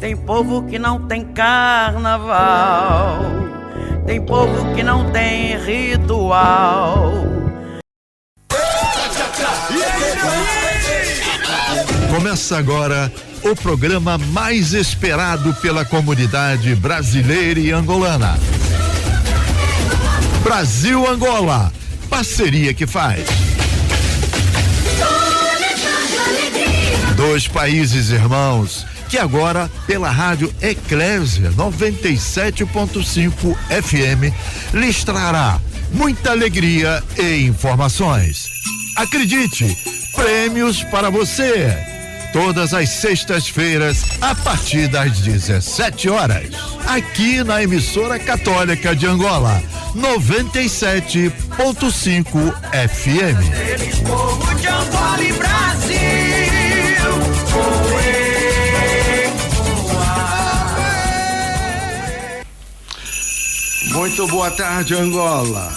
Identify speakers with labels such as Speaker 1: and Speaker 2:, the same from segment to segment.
Speaker 1: Tem povo que não tem carnaval, tem povo que não tem ritual.
Speaker 2: Começa agora o programa mais esperado pela comunidade brasileira e angolana. Brasil-Angola, parceria que faz. Dois países irmãos que agora pela rádio Eclésia 97.5 FM lhes trará muita alegria e informações. Acredite, prêmios para você. Todas as sextas-feiras, a partir das 17 horas, aqui na emissora católica de Angola, 97.5 FM.
Speaker 1: Eles povo de Angola e Brasil.
Speaker 2: Muito boa tarde, Angola.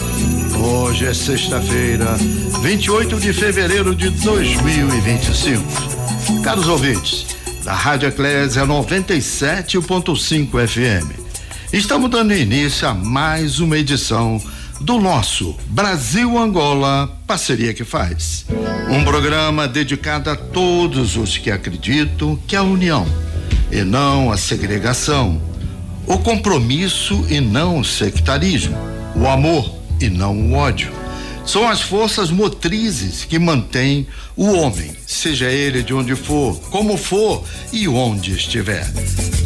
Speaker 2: Hoje é sexta-feira, 28 de fevereiro de 2025. Caros ouvintes da Rádio Eclésia 97.5 FM, estamos dando início a mais uma edição do nosso Brasil-Angola, parceria que faz. Um programa dedicado a todos os que acreditam que a união e não a segregação, o compromisso e não o sectarismo, o amor e não o ódio, são as forças motrizes que mantêm o homem, seja ele de onde for, como for e onde estiver.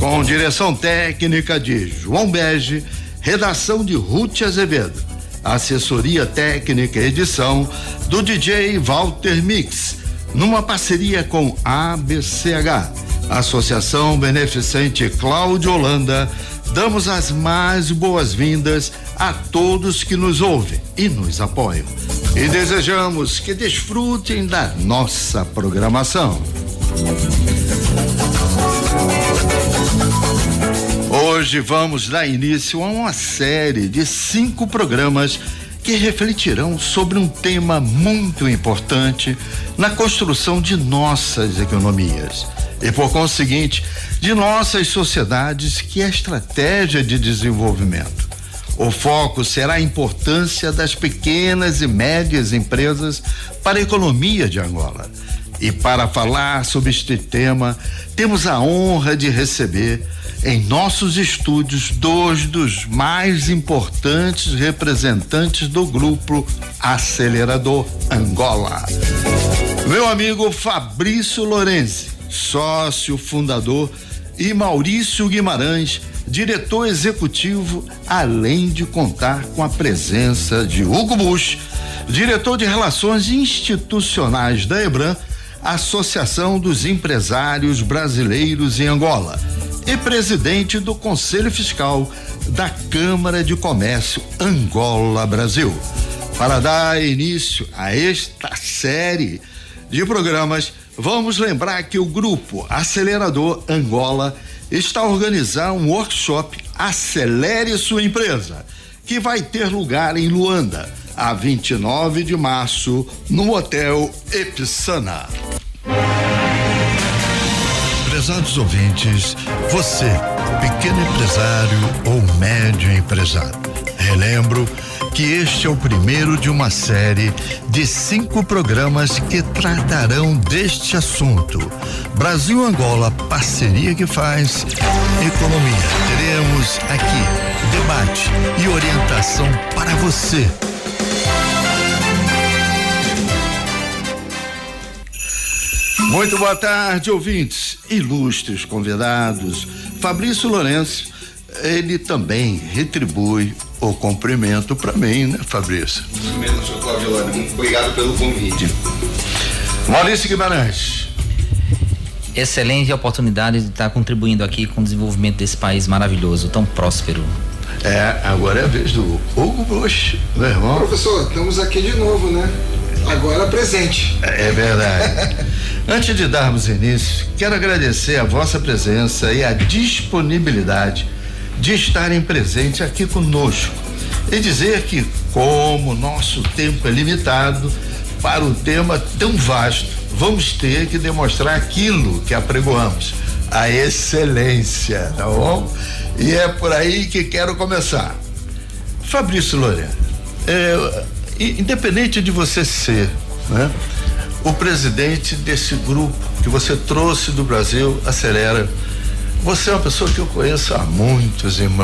Speaker 2: Com direção técnica de João Bege, redação de Ruth Azevedo, assessoria técnica e edição do DJ Walter Mix, numa parceria com ABCH, Associação Beneficente Cláudio Holanda. Damos as mais boas-vindas a todos que nos ouvem e nos apoiam. E desejamos que desfrutem da nossa programação. Hoje vamos dar início a uma série de 5 programas que refletirão sobre um tema muito importante na construção de nossas economias e, por conseguinte, de nossas sociedades, que é a estratégia de desenvolvimento. O foco será a importância das pequenas e médias empresas para a economia de Angola. E para falar sobre este tema, temos a honra de receber em nossos estúdios 2 dos mais importantes representantes do grupo Acelerador Angola. Meu amigo Fabrício Lorenzi, sócio fundador, e Maurício Guimarães, diretor executivo, além de contar com a presença de Hugo Bush, diretor de Relações Institucionais da EBRAM, Associação dos Empresários Brasileiros em Angola, e presidente do Conselho Fiscal da Câmara de Comércio Angola Brasil. Para dar início a esta série de programas, vamos lembrar que o grupo Acelerador Angola está a organizar um workshop Acelere Sua Empresa, que vai ter lugar em Luanda, a 29 de março, no Hotel Epsana. Prezados ouvintes, você, pequeno empresário ou médio empresário, relembro que este é o primeiro de uma série de 5 programas que tratarão deste assunto. Brasil-Angola, parceria que faz economia. Teremos aqui debate e orientação para você. Muito boa tarde, ouvintes, ilustres convidados. Fabrício Lourenço, ele também retribui o cumprimento para mim, né, Fabrício?
Speaker 3: Isso mesmo, senhor Cláudio Holanda. Muito obrigado pelo convite.
Speaker 2: Maurício Guimarães.
Speaker 4: Excelente oportunidade de estar contribuindo aqui com o desenvolvimento desse país maravilhoso, tão próspero.
Speaker 2: Agora é a vez do Hugo Bush, meu irmão.
Speaker 3: Professor, estamos aqui de novo, né? Agora presente.
Speaker 2: É verdade. Antes de darmos início, quero agradecer a vossa presença e a disponibilidade de estarem presentes aqui conosco e dizer que, como nosso tempo é limitado para um tema tão vasto, vamos ter que demonstrar aquilo que apregoamos: a excelência, tá bom? E é por aí que quero começar. Fabrício Lourenço, independente de você ser, né, o presidente desse grupo que você trouxe do Brasil, Acelera, você é uma pessoa que eu conheço há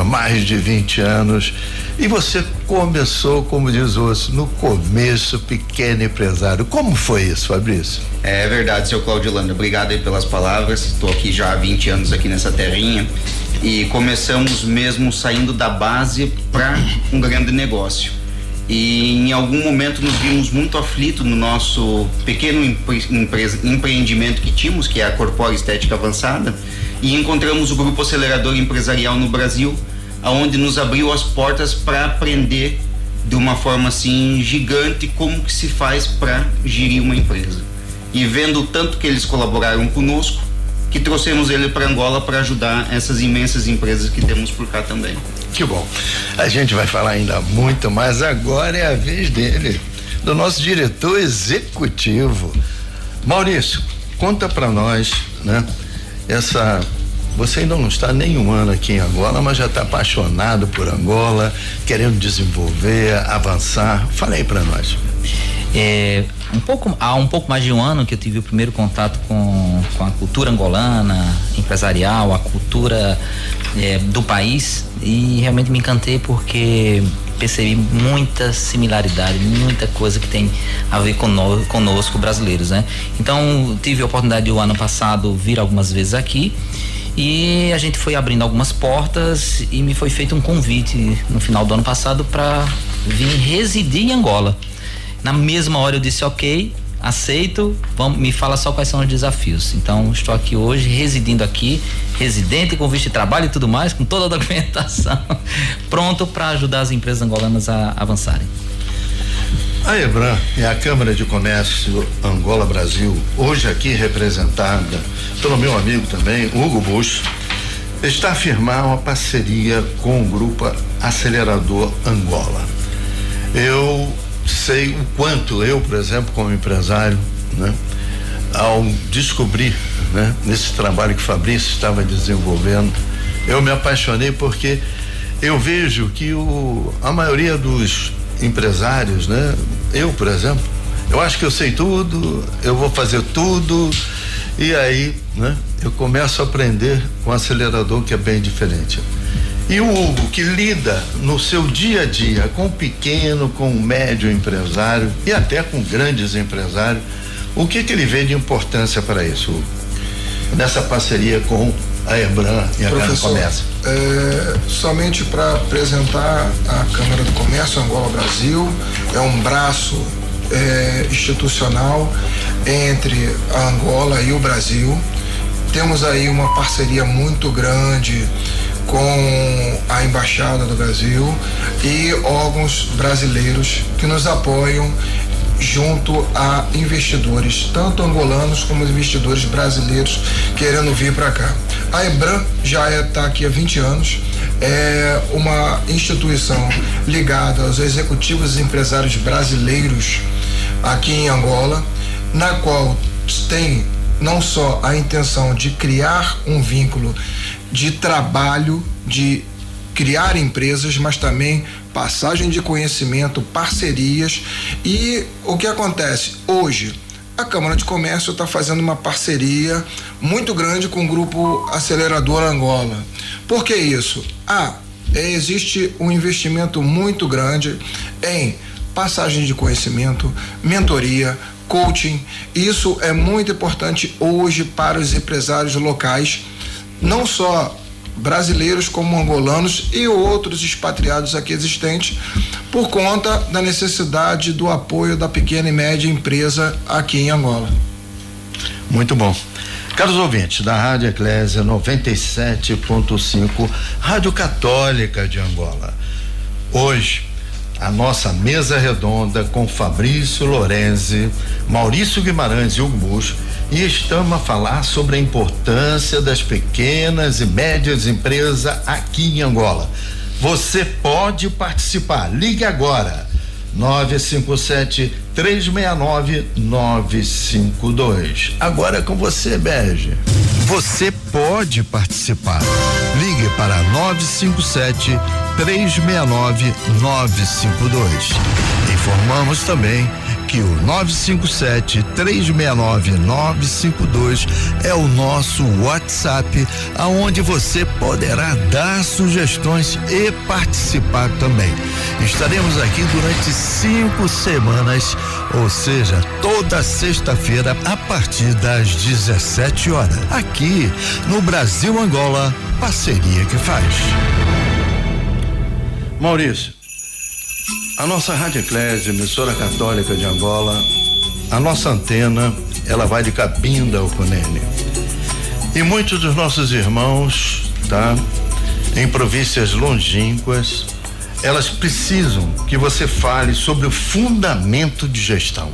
Speaker 2: mais de 20 anos, e você começou, como diz o no começo, pequeno empresário. Como foi isso, Fabrício?
Speaker 5: É verdade, seu Cláudio Landa, obrigado aí pelas palavras. Estou aqui já há 20 anos aqui nessa terrinha e começamos mesmo saindo da base para um grande negócio. E em algum momento nos vimos muito aflitos no nosso pequeno empreendimento que tínhamos, que é a Corpórea Estética Avançada, e encontramos o Grupo Acelerador Empresarial no Brasil, aonde nos abriu as portas para aprender de uma forma assim gigante como que se faz para gerir uma empresa. E vendo o tanto que eles colaboraram conosco, que trouxemos ele para Angola para ajudar essas imensas empresas que temos por cá também.
Speaker 2: Que bom. A gente vai falar ainda muito, mas agora é a vez dele, do nosso diretor executivo. Maurício, conta para nós, né? Você ainda não está nem um ano aqui em Angola, mas já está apaixonado por Angola, querendo desenvolver, avançar. Fala aí para nós.
Speaker 4: Há um pouco mais de um ano que eu tive o primeiro contato com a cultura angolana, empresarial, a cultura do país, e realmente me encantei porque percebi muita similaridade, muita coisa que tem a ver conosco brasileiros, né? Então tive a oportunidade o ano passado vir algumas vezes aqui e a gente foi abrindo algumas portas e me foi feito um convite no final do ano passado para vir residir em Angola. Na mesma hora eu disse ok, aceito, me fala só quais são os desafios. Então estou aqui hoje, residindo aqui, residente com visto de trabalho e tudo mais, com toda a documentação, pronto para ajudar as empresas angolanas a avançarem.
Speaker 2: A EBRAM é a Câmara de Comércio Angola-Brasil, hoje aqui representada pelo meu amigo também, Hugo Bush, está a firmar uma parceria com o Grupo Acelerador Angola. Eu sei o quanto eu, por exemplo, como empresário, né, ao descobrir, né, nesse trabalho que o Fabrício estava desenvolvendo, eu me apaixonei porque eu vejo que a maioria dos empresários, né, eu, por exemplo, eu acho que eu sei tudo, eu vou fazer tudo, e aí, né, eu começo a aprender com o acelerador, que é bem diferente. E o Hugo, que lida no seu dia a dia com o pequeno, com o médio empresário e até com grandes empresários, o que ele vê de importância para isso, Hugo? Nessa parceria com a EBRAM e a Câmara do Comércio.
Speaker 3: Somente para apresentar a Câmara do Comércio Angola-Brasil, é um braço institucional entre a Angola e o Brasil. Temos aí uma parceria muito grande com a Embaixada do Brasil e órgãos brasileiros que nos apoiam junto a investidores, tanto angolanos como investidores brasileiros querendo vir para cá. A EBRAM já está aqui há 20 anos, é uma instituição ligada aos executivos e empresários brasileiros aqui em Angola, na qual tem não só a intenção de criar um vínculo de trabalho, de criar empresas, mas também passagem de conhecimento, parcerias. E o que acontece? Hoje, a Câmara de Comércio está fazendo uma parceria muito grande com o Grupo Acelerador Angola. Por que isso? Existe um investimento muito grande em passagem de conhecimento, mentoria, coaching. Isso é muito importante hoje para os empresários locais, não só brasileiros como angolanos e outros expatriados aqui existentes, por conta da necessidade do apoio da pequena e média empresa aqui em Angola.
Speaker 2: Muito bom. Caros ouvintes da Rádio Eclésia 97.5, Rádio Católica de Angola. Hoje, a nossa mesa redonda com Fabrício Lourenço, Maurício Guimarães e Hugo Bush, e estamos a falar sobre a importância das pequenas e médias empresas aqui em Angola. Você pode participar, ligue agora, 369-952. Agora é com você, Bege. Você pode participar. Ligue para 957-369-952. Informamos também que o 957-369-952 é o nosso WhatsApp, aonde você poderá dar sugestões e participar também. Estaremos aqui durante 5 semanas, ou seja, toda sexta-feira a partir das 17 horas, aqui no Brasil Angola, parceria que faz. Maurício, a nossa Rádio Eclésia, emissora católica de Angola, a nossa antena, ela vai de Cabinda ao Cunene. E muitos dos nossos irmãos, tá? Em províncias longínquas, elas precisam que você fale sobre o fundamento de gestão.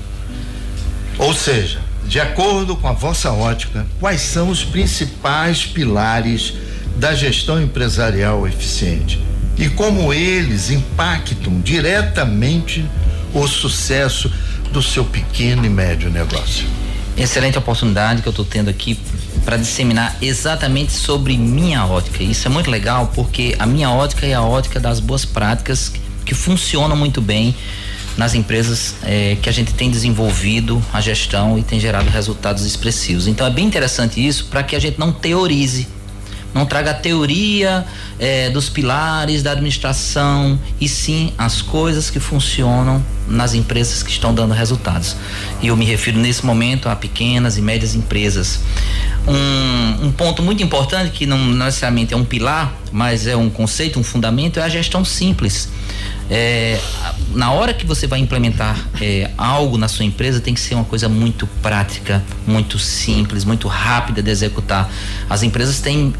Speaker 2: Ou seja, de acordo com a vossa ótica, quais são os principais pilares da gestão empresarial eficiente? E como eles impactam diretamente o sucesso do seu pequeno e médio negócio.
Speaker 4: Excelente oportunidade que eu estou tendo aqui para disseminar exatamente sobre minha ótica. Isso é muito legal porque a minha ótica é a ótica das boas práticas que funcionam muito bem nas empresas que a gente tem desenvolvido a gestão e tem gerado resultados expressivos. Então é bem interessante isso para que a gente não teorize, não traga a teoria dos pilares da administração, e sim as coisas que funcionam nas empresas que estão dando resultados. E eu me refiro nesse momento a pequenas e médias empresas. Um ponto muito importante, que não necessariamente é um pilar, mas é um conceito, um fundamento, é a gestão simples. Na hora que você vai implementar algo na sua empresa, tem que ser uma coisa muito prática, muito simples, muito rápida de executar. As empresas têm,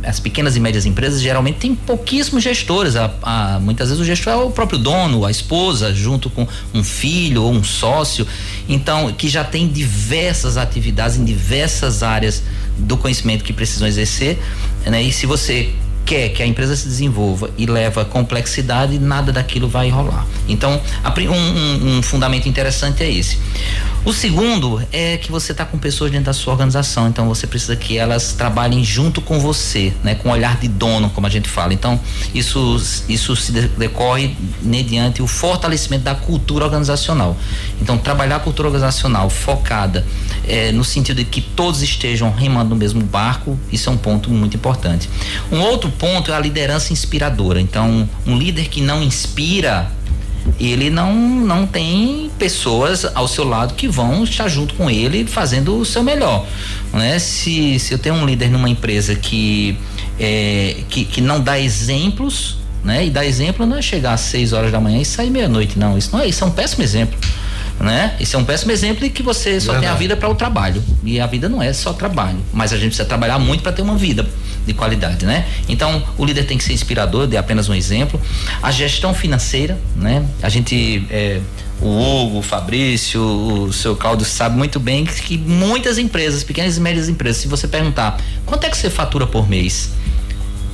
Speaker 4: as pequenas e médias empresas geralmente têm pouquíssimos gestores. Muitas vezes o gestor é o próprio dono, a esposa, junto com um filho ou um sócio, então, que já tem diversas atividades em diversas áreas do conhecimento que precisam exercer, né? E se você quer que a empresa se desenvolva e leva complexidade, nada daquilo vai rolar. Então, um fundamento interessante é esse. O segundo é que você está com pessoas dentro da sua organização, então você precisa que elas trabalhem junto com você, né, com olhar de dono, como a gente fala. Então, isso se decorre mediante o fortalecimento da cultura organizacional. Então, trabalhar a cultura organizacional focada no sentido de que todos estejam remando no mesmo barco, isso é um ponto muito importante. Um outro ponto é a liderança inspiradora. Então, um líder que não inspira, ele não tem pessoas ao seu lado que vão estar junto com ele fazendo o seu melhor, né? Se eu tenho um líder numa empresa que não dá exemplos, né? E dar exemplo não é chegar às 6 horas da manhã e sair meia-noite, não. Isso é um péssimo exemplo, né? Isso é um péssimo exemplo de que você só tem a vida para o trabalho, e a vida não é só trabalho, mas a gente precisa trabalhar muito para ter uma vida de qualidade, né? Então, o líder tem que ser inspirador, dê apenas um exemplo. A gestão financeira, né? A gente, o Hugo, o Fabrício, o seu Cláudio sabe muito bem que muitas empresas, pequenas e médias empresas, se você perguntar quanto é que você fatura por mês,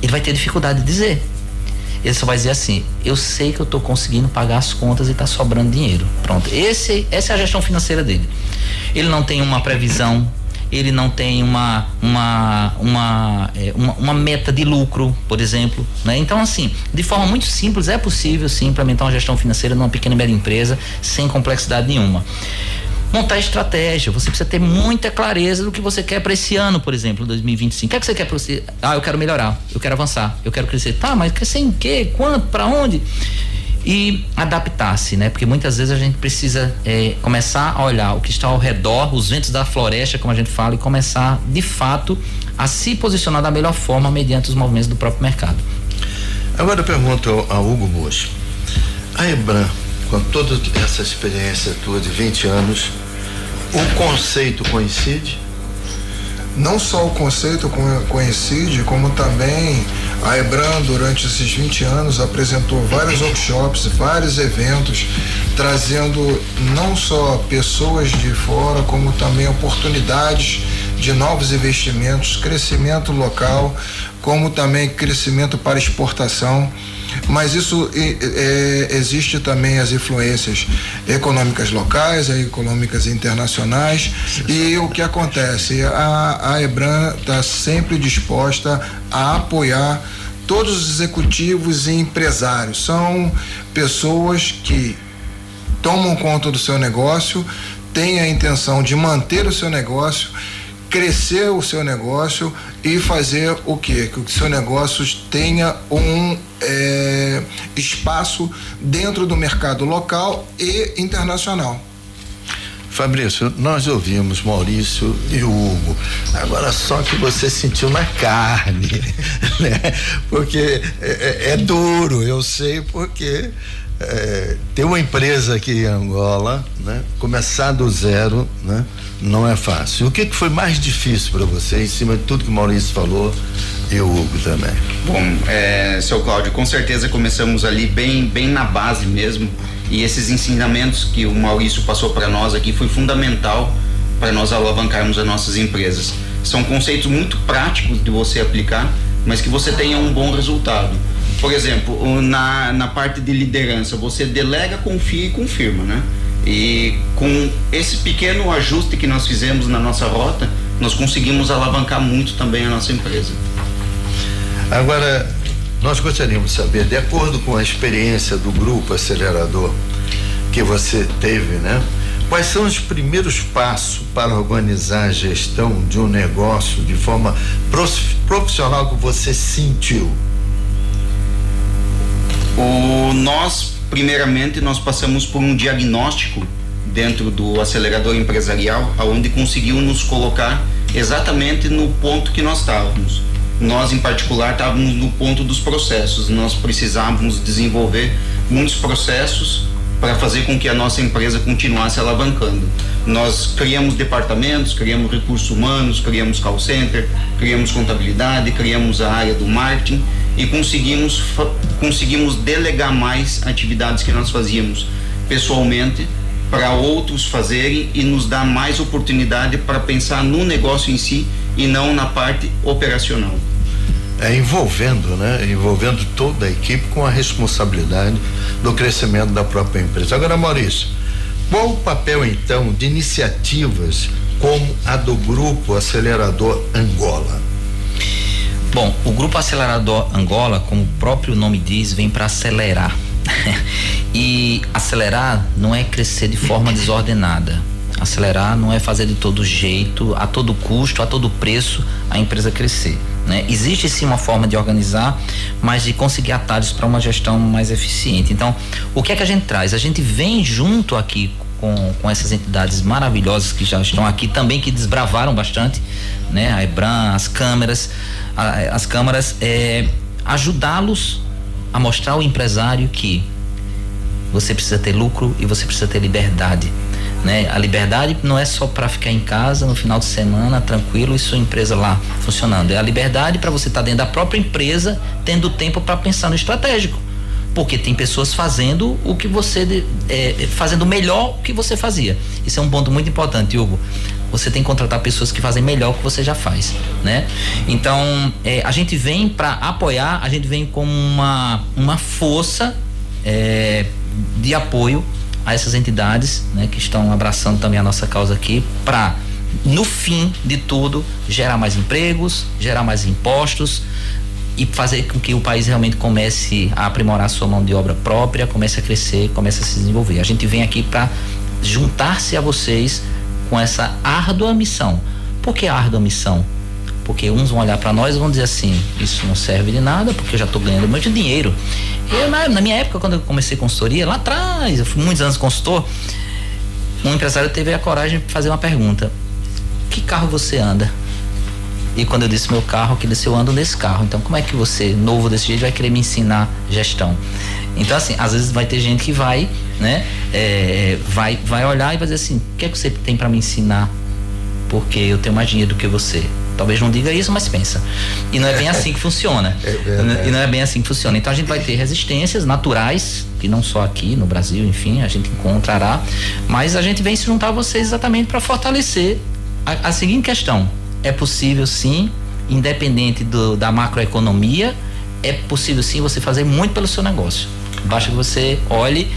Speaker 4: ele vai ter dificuldade de dizer. Ele só vai dizer assim: eu sei que eu estou conseguindo pagar as contas e está sobrando dinheiro. Pronto, essa é a gestão financeira dele. Ele não tem uma previsão, ele não tem uma meta de lucro, por exemplo, né? Então, assim, de forma muito simples, é possível sim implementar uma gestão financeira numa pequena e média empresa sem complexidade nenhuma. Montar estratégia, você precisa ter muita clareza do que você quer para esse ano, por exemplo, 2025. O que é que você quer para você? Eu quero melhorar, eu quero avançar, eu quero crescer. Tá, mas crescer em quê? Quanto? Para onde? E adaptar-se, né? Porque muitas vezes a gente precisa começar a olhar o que está ao redor, os ventos da floresta, como a gente fala, e começar, de fato, a se posicionar da melhor forma mediante os movimentos do próprio mercado.
Speaker 2: Agora eu pergunto ao Hugo Mocho, a EBRAM, com toda essa experiência tua de 20 anos, o conceito coincide?
Speaker 3: Não só o conceito coincide, como também a EBRAM, durante esses 20 anos, apresentou vários workshops, vários eventos, trazendo não só pessoas de fora, como também oportunidades de novos investimentos, crescimento local, como também crescimento para exportação. Mas isso existe também as influências econômicas locais, econômicas internacionais. E o que acontece? A EBRAM está sempre disposta a apoiar todos os executivos e empresários. São pessoas que tomam conta do seu negócio, têm a intenção de manter o seu negócio, crescer o seu negócio e fazer o quê? Que o seu negócio tenha um espaço dentro do mercado local e internacional.
Speaker 2: Fabrício, nós ouvimos Maurício e o Hugo, agora só que você sentiu na carne, né? Porque é duro, eu sei, porque ter uma empresa aqui em Angola, né? Começar do zero, né? Não é fácil. O que foi mais difícil para você, em cima de tudo que o Maurício falou e o Hugo também?
Speaker 5: Bom, seu Cláudio, com certeza começamos ali bem na base mesmo, e esses ensinamentos que o Maurício passou para nós aqui foi fundamental para nós alavancarmos as nossas empresas. São conceitos muito práticos de você aplicar, mas que você tenha um bom resultado. Por exemplo, na parte de liderança, você delega, confia e confirma, né? E com esse pequeno ajuste que nós fizemos na nossa rota, nós conseguimos alavancar muito também a nossa empresa.
Speaker 2: Agora, nós gostaríamos de saber, de acordo com a experiência do grupo acelerador que você teve, né? Quais são os primeiros passos para organizar a gestão de um negócio de forma profissional que você sentiu?
Speaker 5: Primeiramente, nós passamos por um diagnóstico dentro do acelerador empresarial, onde conseguiu nos colocar exatamente no ponto que nós estávamos. Nós, em particular, estávamos no ponto dos processos. Nós precisávamos desenvolver muitos processos para fazer com que a nossa empresa continuasse alavancando. Nós criamos departamentos, criamos recursos humanos, criamos call center, criamos contabilidade, criamos a área do marketing e conseguimos delegar mais atividades que nós fazíamos pessoalmente para outros fazerem e nos dar mais oportunidade para pensar no negócio em si e não na parte operacional.
Speaker 2: Envolvendo toda a equipe com a responsabilidade do crescimento da própria empresa. Agora, Maurício, qual o papel então de iniciativas como a do Grupo Acelerador Angola?
Speaker 4: Bom, o Grupo Acelerador Angola, como o próprio nome diz, vem para acelerar. E acelerar não é crescer de forma desordenada. Acelerar não é fazer de todo jeito, a todo custo, a todo preço a empresa crescer, né? Existe sim uma forma de organizar, mas de conseguir atalhos para uma gestão mais eficiente. Então, o que é que a gente traz? A gente vem junto aqui com essas entidades maravilhosas que já estão aqui também, que desbravaram bastante, né? A EBRAM, as câmaras, ajudá-los a mostrar ao empresário que você precisa ter lucro e você precisa ter liberdade, né? A liberdade não é só para ficar em casa no final de semana tranquilo e sua empresa lá funcionando. É a liberdade para você estar dentro da própria empresa, tendo tempo para pensar no estratégico, porque tem pessoas fazendo o que você fazendo melhor o que você fazia. Isso é um ponto muito importante, Hugo. Você tem que contratar pessoas que fazem melhor o que você já faz, né? Então, a gente vem para apoiar, a gente vem como uma força de apoio a essas entidades, né, que estão abraçando também a nossa causa aqui, para, no fim de tudo, gerar mais empregos, gerar mais impostos e fazer com que o país realmente comece a aprimorar sua mão de obra própria, comece a crescer, comece a se desenvolver. A gente vem aqui para juntar-se a vocês com essa árdua missão. Por que árdua missão? Porque uns vão olhar para nós e vão dizer assim: isso não serve de nada, porque eu já estou ganhando muito dinheiro. Eu, na minha época, quando eu comecei consultoria, lá atrás, eu fui muitos anos consultor, um empresário teve a coragem de fazer uma pergunta: que carro você anda? E quando eu disse meu carro, que disse: eu ando nesse carro. Então, como é que você, novo desse jeito, vai querer me ensinar gestão? Então, assim, às vezes vai ter gente que vai, né, vai olhar e vai dizer assim: o que é que você tem para me ensinar? Porque eu tenho mais dinheiro do que você. Talvez não diga isso, mas pensa. E não é bem assim que funciona. E não é bem assim que funciona. Então a gente vai ter resistências naturais, que não só aqui no Brasil, enfim, a gente encontrará, mas a gente vem se juntar a vocês exatamente para fortalecer a seguinte questão: é possível sim, independente da macroeconomia, é possível sim você fazer muito pelo seu negócio. Basta que você olhe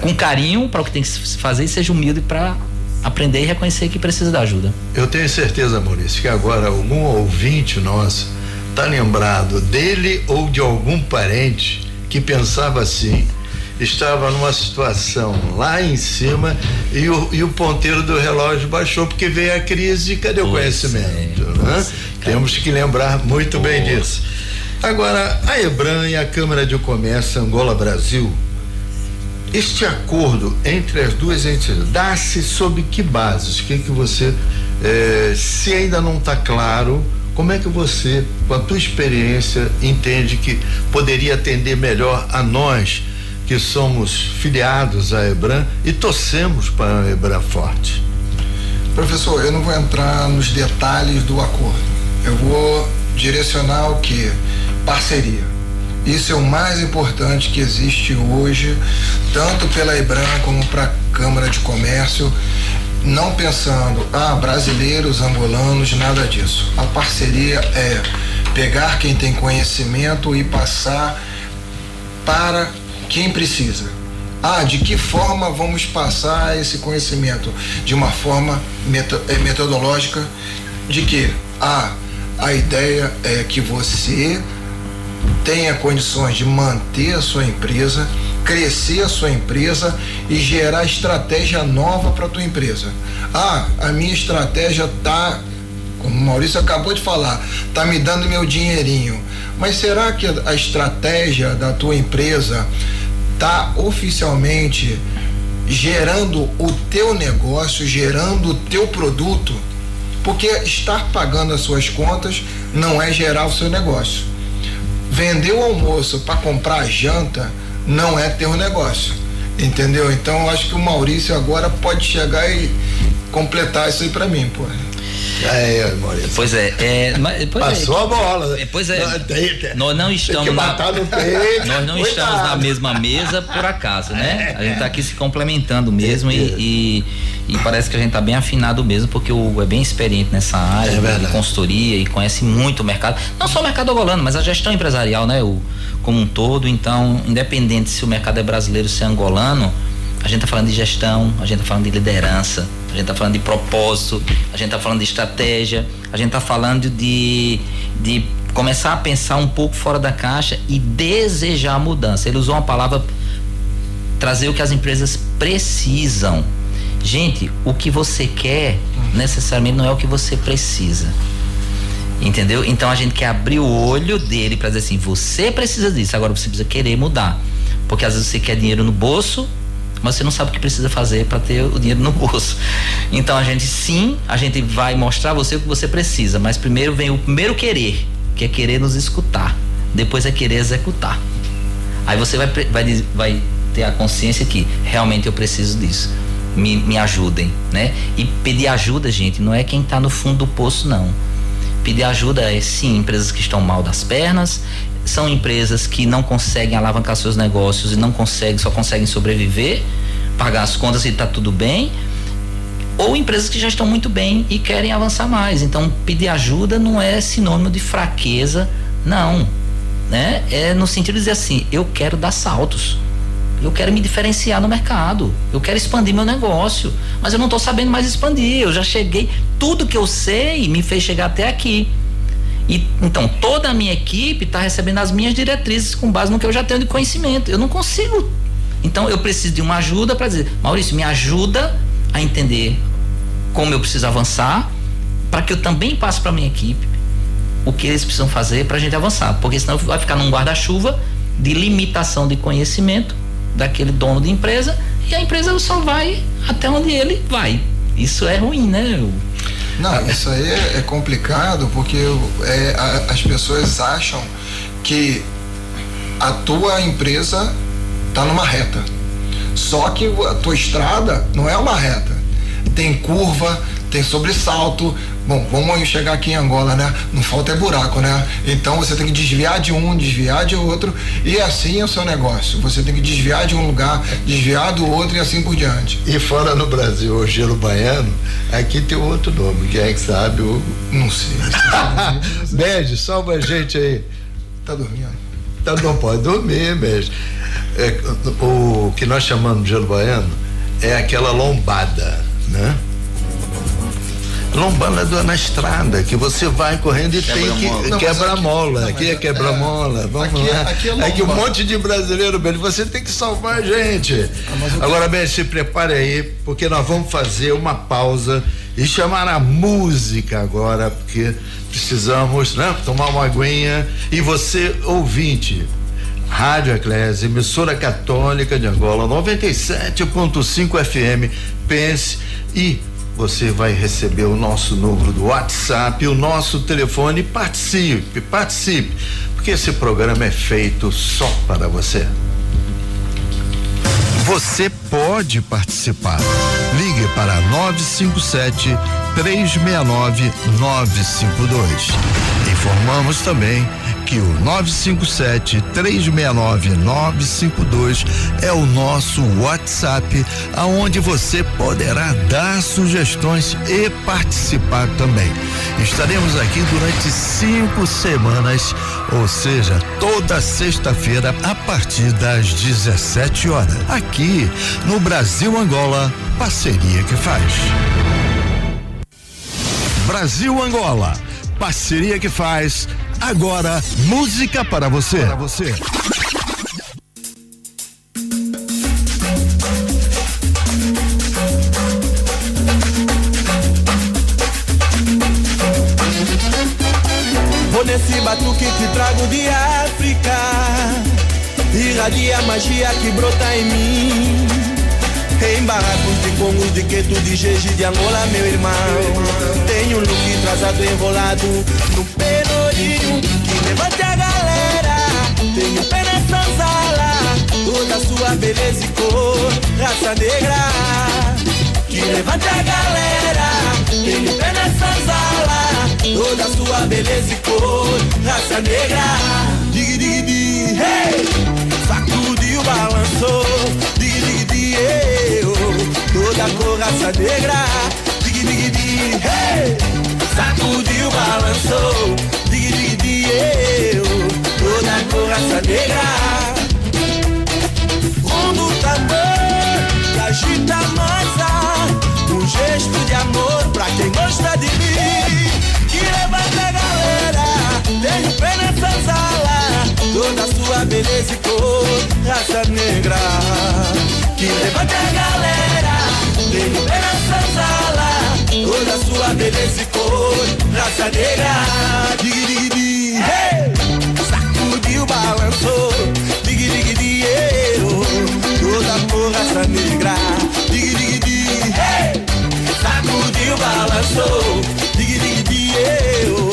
Speaker 4: com carinho para o que tem que se fazer e seja humilde para aprender e reconhecer que precisa da ajuda.
Speaker 2: Eu tenho certeza, Maurício, que agora algum ouvinte nosso tá lembrado dele ou de algum parente que pensava assim, estava numa situação lá em cima e o ponteiro do relógio baixou porque veio a crise e cadê o conhecimento? Né? Temos que lembrar muito bem disso. Agora, a EBRAM e a Câmara de Comércio Angola Brasil, este acordo entre as duas entidades dá-se sob que bases? Que você, se ainda não está claro, como é que você, com a tua experiência, entende que poderia atender melhor a nós que somos filiados à EBRAM e torcemos para a EBRAM forte?
Speaker 3: Professor, eu não vou entrar nos detalhes do acordo. Eu vou direcionar o quê? Parceria. Isso é o mais importante que existe hoje, tanto pela EBRAM como para a Câmara de Comércio, não pensando, brasileiros, angolanos, nada disso. A parceria é pegar quem tem conhecimento e passar para quem precisa. De que forma vamos passar esse conhecimento? De uma forma metodológica, de que a ideia é que você tenha condições de manter a sua empresa, crescer a sua empresa e gerar estratégia nova para a tua empresa. A minha estratégia tá, como o Maurício acabou de falar, tá me dando meu dinheirinho. Mas será que a estratégia da tua empresa tá oficialmente gerando o teu negócio, gerando o teu produto? Porque estar pagando as suas contas não é gerar o seu negócio. Vender o almoço para comprar a janta não é ter um negócio, entendeu? Então eu acho que o Maurício agora pode chegar e completar isso aí para mim, pô.
Speaker 2: Maurício.
Speaker 4: Pois
Speaker 2: passou a bola.
Speaker 4: Pois é. Nós não estamos nós não estamos na mesma mesa por acaso, né? A gente tá aqui se complementando mesmo e parece que a gente tá bem afinado mesmo, porque o Hugo é bem experiente nessa área de consultoria e conhece muito o mercado, não só o mercado angolano, mas a gestão empresarial, né? Como um todo. Então, independente se o mercado é brasileiro ou se é angolano, a gente tá falando de gestão, a gente tá falando de liderança, a gente tá falando de propósito, a gente tá falando de estratégia, a gente tá falando de começar a pensar um pouco fora da caixa e desejar a mudança. Ele usou uma palavra, trazer o que as empresas precisam. Gente, o que você quer necessariamente não é o que você precisa. Entendeu? Então a gente quer abrir o olho dele para dizer assim, você precisa disso, agora você precisa querer mudar. Porque às vezes você quer dinheiro no bolso, mas você não sabe o que precisa fazer para ter o dinheiro no bolso. Então a gente vai mostrar a você o que você precisa, mas primeiro vem o primeiro querer, que é querer nos escutar. Depois é querer executar. Aí você vai ter a consciência que realmente eu preciso disso. Me ajudem, né? E pedir ajuda, gente, não é quem tá no fundo do poço, não. Pedir ajuda é sim empresas que estão mal das pernas, são empresas que não conseguem alavancar seus negócios e só conseguem sobreviver, pagar as contas e tá tudo bem, ou empresas que já estão muito bem e querem avançar mais. Então pedir ajuda não é sinônimo de fraqueza, não, né? É no sentido de dizer assim, eu quero dar saltos, eu quero me diferenciar no mercado, eu quero expandir meu negócio, mas eu não estou sabendo mais expandir, eu já cheguei, tudo que eu sei me fez chegar até aqui. E então toda a minha equipe está recebendo as minhas diretrizes com base no que eu já tenho de conhecimento. Eu não consigo. Então eu preciso de uma ajuda para dizer, Maurício, me ajuda a entender como eu preciso avançar, para que eu também passe para minha equipe o que eles precisam fazer para a gente avançar, porque senão vai ficar num guarda-chuva de limitação de conhecimento daquele dono de empresa, e a empresa só vai até onde ele vai. Isso é ruim, né?
Speaker 3: Não, isso aí é complicado, porque as pessoas acham que a tua empresa tá numa reta, só que a tua estrada não é uma reta, tem curva, tem sobressalto, bom, vamos chegar aqui em Angola, né? Não falta é buraco, né? Então você tem que desviar de um, desviar de outro, e assim é o seu negócio. Você tem que desviar de um lugar, desviar do outro e assim por diante.
Speaker 2: E fora no Brasil, o gelo baiano, aqui tem outro nome, quem é que sabe?
Speaker 3: Não sei.
Speaker 2: Beijo, salva a gente aí.
Speaker 3: Tá dormindo?
Speaker 2: Não pode dormir, beijo. O que nós chamamos de gelo baiano é aquela lombada, né? Lombada na estrada, que você vai correndo e tem que quebra-mola. Aqui é quebra-mola. Vamos lá. Aqui um monte de brasileiro, bem, você tem que salvar a gente. Agora, bem, se prepare aí, porque nós vamos fazer uma pausa e chamar a música agora, porque precisamos, né, tomar uma aguinha. E você, ouvinte, Rádio Eclésia, emissora católica de Angola, 97.5 FM, pense e você vai receber o nosso número do WhatsApp, o nosso telefone. Participe, porque esse programa é feito só para você. Você pode participar. Ligue para 957-369-952. Informamos também que o 957-369-952 é o nosso WhatsApp, aonde você poderá dar sugestões e participar também. Estaremos aqui durante 5 semanas, ou seja, toda sexta-feira a partir das 17 horas, aqui no Brasil Angola, parceria que faz. Brasil Angola, parceria que faz. Agora, música para você.
Speaker 6: Vou nesse batuque que trago de África, irradia a magia que brota em mim. Em barracos de Congo, de Queto, de Jeje, de Angola, meu irmão. Tenho um look trazado enrolado no pelourinho que levante a galera. Tenho pé nessa sala, toda sua beleza e cor, raça negra. Que levante a galera. Tenho pé nessa sala, toda sua beleza e cor, raça negra. Dig, dig, dig, hey! Sacudiu, balançou. Dig, dig, dig, eu. Toda cor, raça negra. Dig, dig, dig, hey! Sacudiu, balançou. Dig, dig, dig, eu. Toda cor, raça negra. Rondo tambor, que agita a massa. Um gesto de amor pra quem gosta de mim. Que levanta a galera. Tenho pé nessa sala. Toda sua beleza e cor, raça negra. Que levanta a galera. Tenho pé nessa sala. Toda sua beleza e cor, raça negra. Dig, dig, dig, hey! Sacudiu, balançou. Dig, dig, dig, eu. Toda cor, raça negra. Dig, dig, dig, hey! Sacudiu, balançou. Dig, dig, dig, eu.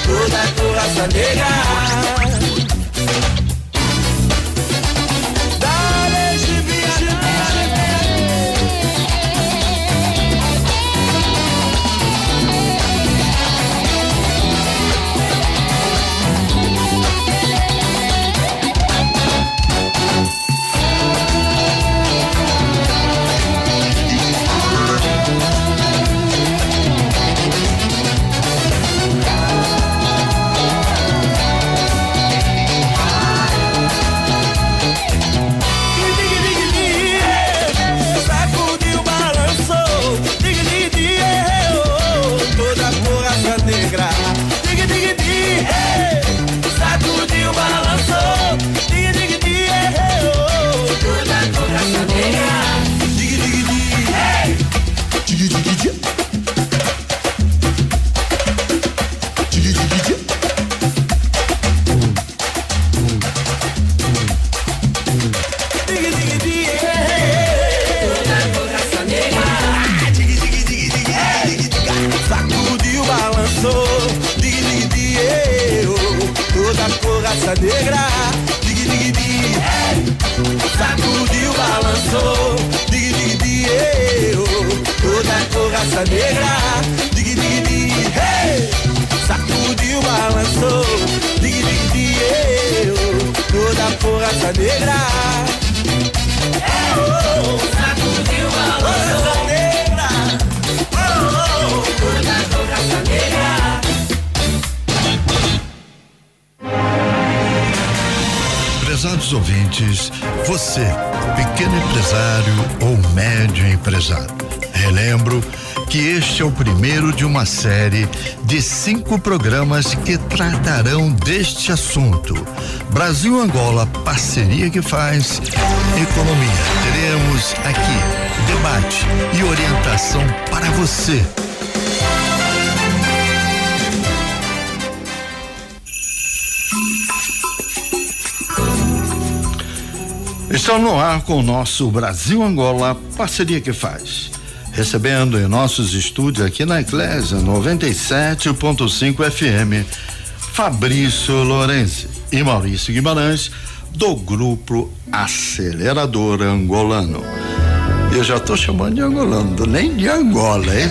Speaker 6: Toda cor, raça negra. Raça negra, dig, dig, dig, hey! Sacudiu, balançou, dig, dig, dig, eu. Toda cor, raça negra, dig, dig, dig, hey! sou, dig dig dig, eu, toda porraça negra. Sacudiu a raça negra, toda raça negra.
Speaker 2: Prezados ouvintes, você, pequeno empresário ou médio empresário, relembro que este é o primeiro de uma série de 5 programas que tratarão deste assunto. Brasil-Angola, parceria que faz economia. Teremos aqui debate e orientação para você. Estão no ar com o nosso Brasil-Angola, parceria que faz. Recebendo em nossos estúdios aqui na Eclésia 97.5 FM, Fabrício Lourenço e Maurício Guimarães, do grupo Acelerador Angolano. Eu já estou chamando de angolano, nem de Angola, hein?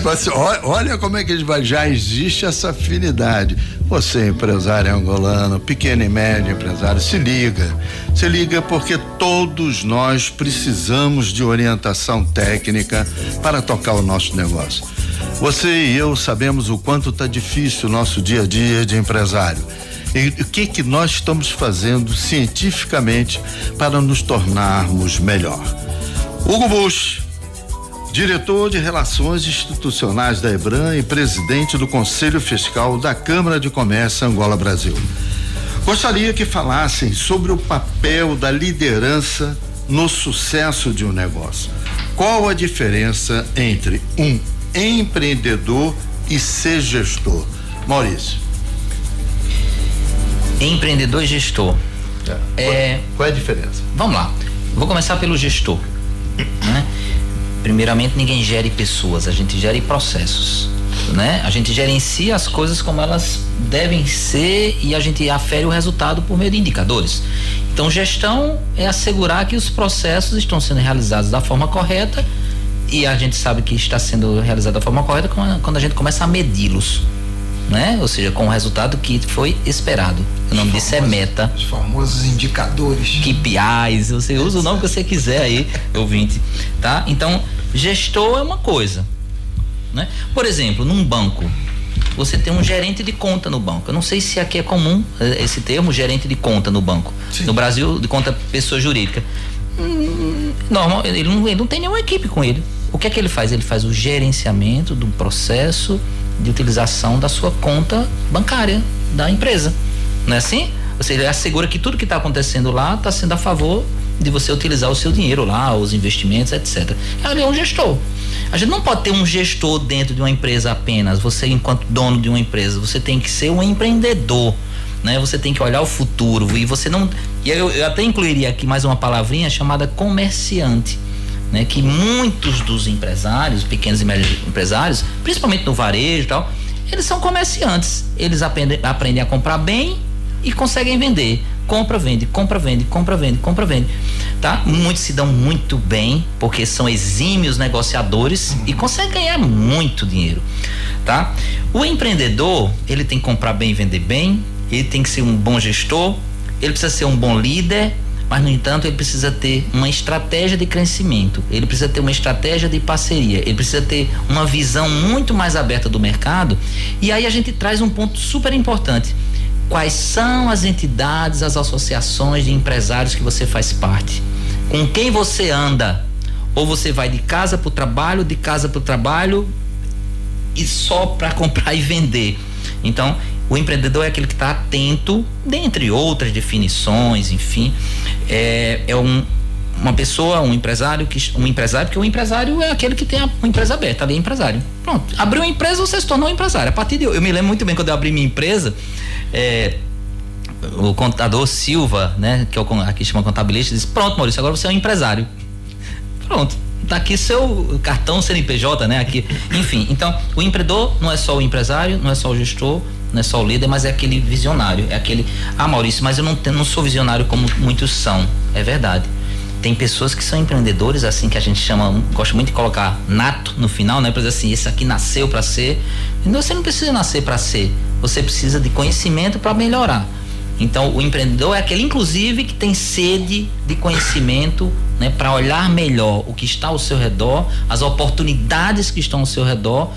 Speaker 2: Olha como é que já existe essa afinidade. Você, empresário angolano, pequeno e médio empresário, se liga porque todos nós precisamos de orientação técnica para tocar o nosso negócio. Você e eu sabemos o quanto está difícil o nosso dia a dia de empresário. E o que nós estamos fazendo cientificamente para nos tornarmos melhor. Hugo Bush, diretor de Relações Institucionais da EBRAM e presidente do Conselho Fiscal da Câmara de Comércio Angola-Brasil. Gostaria que falassem sobre o papel da liderança no sucesso de um negócio. Qual a diferença entre um empreendedor e ser gestor? Maurício.
Speaker 4: Empreendedor e gestor.
Speaker 2: Qual é a diferença?
Speaker 4: Vamos lá. Vou começar pelo gestor. Né? Primeiramente, ninguém gere pessoas, a gente gere processos, né? A gente gerencia as coisas como elas devem ser e a gente afere o resultado por meio de indicadores. Então, gestão é assegurar que os processos estão sendo realizados da forma correta e a gente sabe que está sendo realizado da forma correta quando a gente começa a medi-los, né? Ou seja, com o resultado que foi esperado. O nome disso é meta.
Speaker 3: Os famosos indicadores.
Speaker 4: KPIs, você usa o nome que você quiser aí, ouvinte, tá? Então, gestor é uma coisa, né? Por exemplo, num banco, você tem um gerente de conta no banco. Eu não sei se aqui é comum esse termo, gerente de conta no banco. Sim. No Brasil, de conta pessoa jurídica. Normal, ele não tem nenhuma equipe com ele. O que é que ele faz? Ele faz o gerenciamento do processo de utilização da sua conta bancária da empresa, não é assim? Ou seja, ele assegura que tudo que está acontecendo lá está sendo a favor de você utilizar o seu dinheiro lá, os investimentos, etc. Ele é um gestor. A gente não pode ter um gestor dentro de uma empresa apenas. Você, enquanto dono de uma empresa, você tem que ser um empreendedor, né? Você tem que olhar o futuro e você não. E eu até incluiria aqui mais uma palavrinha chamada comerciante. Né, que muitos dos empresários, pequenos e médios empresários, principalmente no varejo e tal, eles são comerciantes. Eles aprendem a comprar bem e conseguem vender. Compra, vende, compra, vende, compra, vende, compra, vende. Tá? Muitos se dão muito bem porque são exímios negociadores e conseguem ganhar muito dinheiro. Tá? O empreendedor, ele tem que comprar bem e vender bem, ele tem que ser um bom gestor, ele precisa ser um bom líder. Mas, no entanto, ele precisa ter uma estratégia de crescimento, ele precisa ter uma estratégia de parceria, ele precisa ter uma visão muito mais aberta do mercado. E aí a gente traz um ponto super importante: quais são as entidades, as associações de empresários que você faz parte? Com quem você anda? Ou você vai de casa para o trabalho, de casa para o trabalho e só para comprar e vender? Então, o empreendedor é aquele que está atento, dentre outras definições, enfim, uma pessoa, um empresário, porque o empresário é aquele que tem uma empresa aberta, ali é empresário. Pronto, abriu uma empresa, você se tornou um empresário. A partir de eu me lembro muito bem quando eu abri minha empresa, o contador Silva, né, que aqui chama contabilista, disse: pronto, Maurício, agora você é um empresário. Pronto. Tá aqui seu cartão CNPJ, né? Aqui. Enfim, então, o empreendedor não é só o empresário, não é só o gestor, não é só o líder, mas é aquele visionário. É aquele: ah, Maurício, mas eu não sou visionário como muitos são. É verdade. Tem pessoas que são empreendedores, assim, que a gente chama, gosta muito de colocar nato no final, né? Pra dizer assim, esse aqui nasceu para ser. Você não precisa nascer para ser, você precisa de conhecimento para melhorar. Então, o empreendedor é aquele, inclusive, que tem sede de conhecimento, né, para olhar melhor o que está ao seu redor, as oportunidades que estão ao seu redor,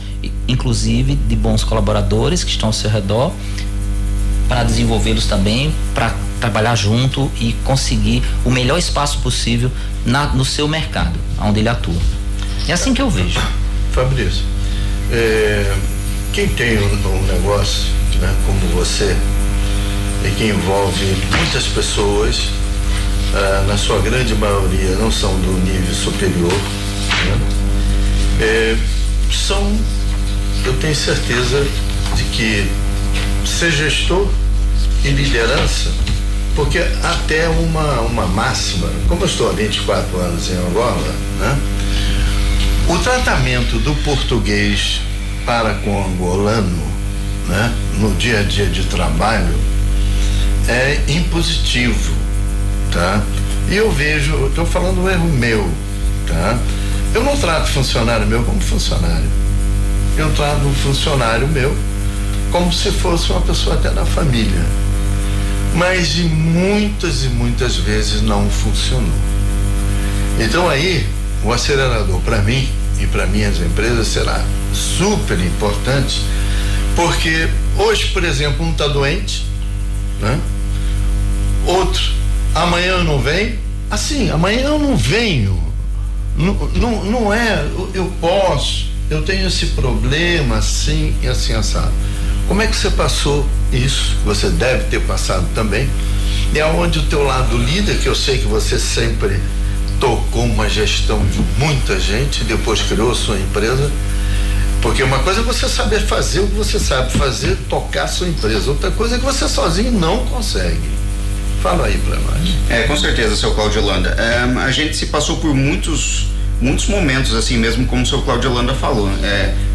Speaker 4: inclusive de bons colaboradores que estão ao seu redor, para desenvolvê-los também, para trabalhar junto e conseguir o melhor espaço possível no seu mercado, onde ele atua. É assim que eu vejo.
Speaker 7: Fabrício, quem tem um negócio, né, como você, e que envolve muitas pessoas, na sua grande maioria não são do nível superior, né? Eu tenho certeza de que ser gestor e liderança, porque até uma máxima, como eu estou há 24 anos em Angola, né? O tratamento do português para com o angolano, né, no dia a dia de trabalho, é impositivo, tá? E eu vejo, eu estou falando um erro meu, tá? Eu não trato funcionário meu como funcionário. Eu trato um funcionário meu como se fosse uma pessoa até da família. Mas de muitas e muitas vezes não funcionou. Então aí, o acelerador para mim e para minhas empresas será super importante, porque hoje, por exemplo, um está doente, né? Outro, amanhã eu não venho. Assim, amanhã eu não venho. Não é, eu posso, eu tenho esse problema assim e assim assado. Como é que você passou isso? Você deve ter passado também. É onde o teu lado líder, que eu sei que você sempre tocou uma gestão de muita gente, depois criou sua empresa. Porque uma coisa é você saber fazer o que você sabe fazer, tocar sua empresa. Outra coisa é que você sozinho não consegue. Fala aí pra nós.
Speaker 5: Com certeza, seu Cláudio Holanda. A gente se passou por muitos momentos, assim mesmo, como o seu Cláudio Holanda falou,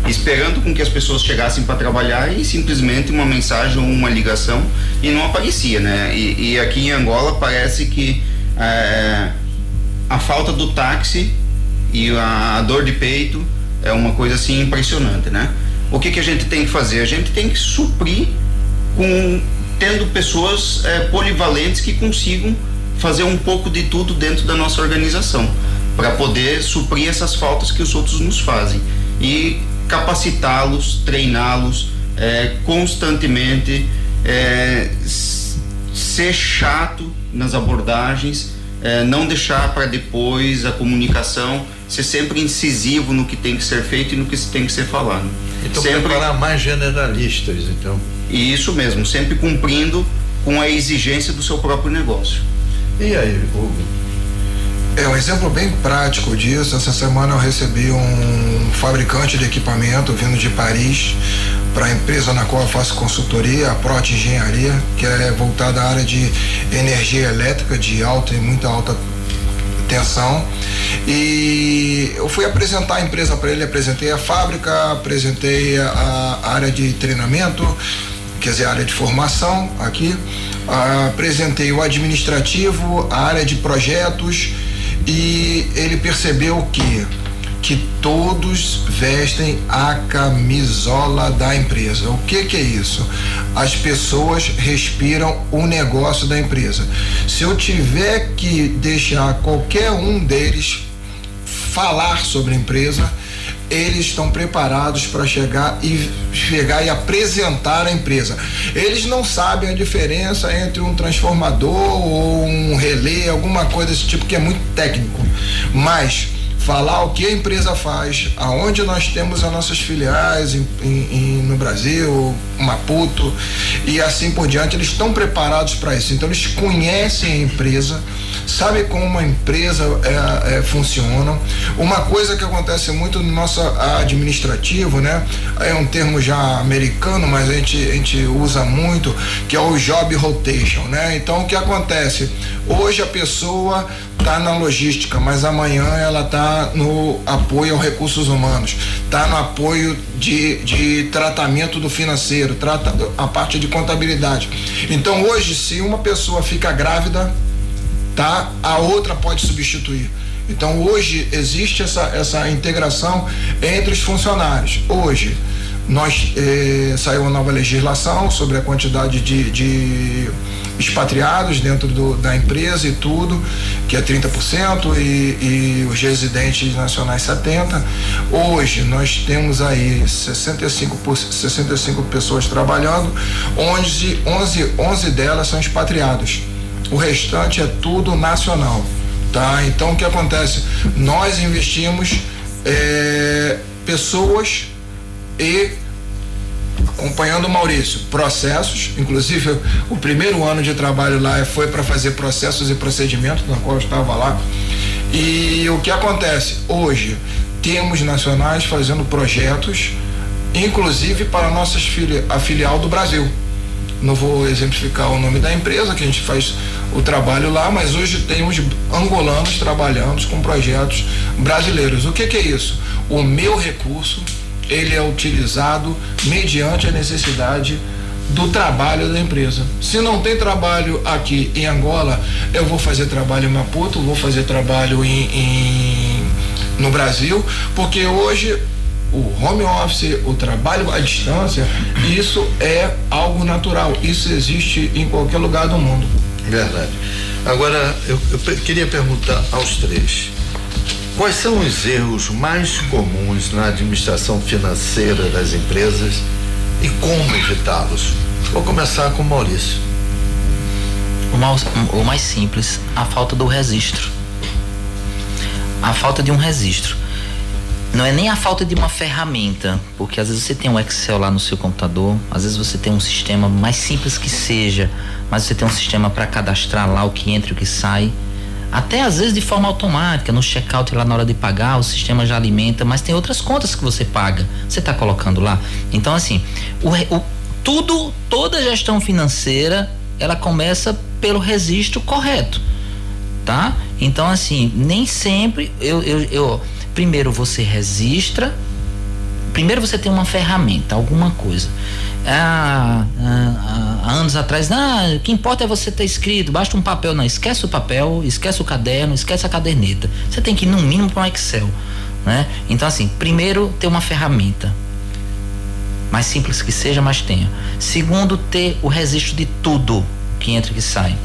Speaker 5: esperando com que as pessoas chegassem para trabalhar e simplesmente uma mensagem ou uma ligação e não aparecia, né? E aqui em Angola parece que a falta do táxi e a dor de peito é uma coisa assim impressionante, né? O que a gente tem que fazer? A gente tem que suprir tendo pessoas polivalentes que consigam fazer um pouco de tudo dentro da nossa organização, para poder suprir essas faltas que os outros nos fazem e capacitá-los, treiná-los constantemente, ser chato nas abordagens, não deixar para depois a comunicação, ser sempre incisivo no que tem que ser feito e no que tem que ser falado.
Speaker 7: Então,
Speaker 5: sempre
Speaker 7: preparar mais generalistas, então.
Speaker 5: E isso mesmo, sempre cumprindo com a exigência do seu próprio negócio.
Speaker 7: E aí, Hugo?
Speaker 3: Um exemplo bem prático disso. Essa semana eu recebi um fabricante de equipamento vindo de Paris para a empresa na qual eu faço consultoria, a Prot Engenharia, que é voltada à área de energia elétrica de alta e muita alta tensão. E eu fui apresentar a empresa para ele, apresentei a fábrica, apresentei a área de treinamento, quer dizer, a área de formação aqui, apresentei o administrativo, a área de projetos, e ele percebeu que todos vestem a camisola da empresa. O que é isso? As pessoas respiram o negócio da empresa. Se eu tiver que deixar qualquer um deles falar sobre a empresa, eles estão preparados para chegar e apresentar a empresa. Eles não sabem a diferença entre um transformador ou um relé, alguma coisa desse tipo que é muito técnico, mas falar o que a empresa faz, aonde nós temos as nossas filiais no Brasil, Maputo e assim por diante, eles estão preparados para isso. Então eles conhecem a empresa, sabem como uma empresa funciona. Uma coisa que acontece muito no nosso administrativo, né? É um termo já americano, mas a gente usa muito, que é o job rotation, né? Então o que acontece? Hoje a pessoa está na logística, mas amanhã ela está no apoio aos recursos humanos, está no apoio de tratamento do financeiro, trata a parte de contabilidade. Então hoje, se uma pessoa fica grávida, tá, a outra pode substituir. Então hoje existe essa integração entre os funcionários. Hoje Saiu uma nova legislação sobre a quantidade de expatriados dentro da empresa e tudo, que é 30% e os residentes nacionais 70%. Hoje nós temos aí 65 pessoas trabalhando, 11 delas são expatriados. O restante é tudo nacional, tá? Então o que acontece? Nós investimos pessoas e, acompanhando o Maurício, processos, inclusive o primeiro ano de trabalho lá foi para fazer processos e procedimentos, na qual eu estava lá. E o que acontece? Hoje temos nacionais fazendo projetos, inclusive para a filial do Brasil. Não vou exemplificar o nome da empresa, que a gente faz o trabalho lá, mas hoje temos angolanos trabalhando com projetos brasileiros. O que é isso? O meu recurso, ele é utilizado mediante a necessidade do trabalho da empresa. Se não tem trabalho aqui em Angola, eu vou fazer trabalho em Maputo, vou fazer trabalho no Brasil, porque hoje o home office, o trabalho à distância, isso é algo natural, isso existe em qualquer lugar do mundo.
Speaker 7: Verdade. Agora, eu queria perguntar aos três, quais são os erros mais comuns na administração financeira das empresas e como evitá-los? Vou começar com o Maurício.
Speaker 4: O mais simples, a falta do registro. A falta de um registro. Não é nem a falta de uma ferramenta, porque às vezes você tem um Excel lá no seu computador, às vezes você tem um sistema mais simples que seja, mas você tem um sistema para cadastrar lá o que entra e o que sai. Até às vezes de forma automática, no checkout lá na hora de pagar, o sistema já alimenta, mas tem outras contas que você paga, você está colocando lá. Então assim, toda gestão financeira, ela começa pelo registro correto, tá? Então assim, nem sempre primeiro você registra, primeiro você tem uma ferramenta, alguma coisa. Há anos atrás, o que importa é você ter escrito, basta um papel. Não, esquece o papel, esquece o caderno, esquece a caderneta. Você tem que ir no mínimo para um Excel, né? Então assim, primeiro ter uma ferramenta, mais simples que seja, mas tenha. Segundo, ter o registro de tudo que entra e que sai.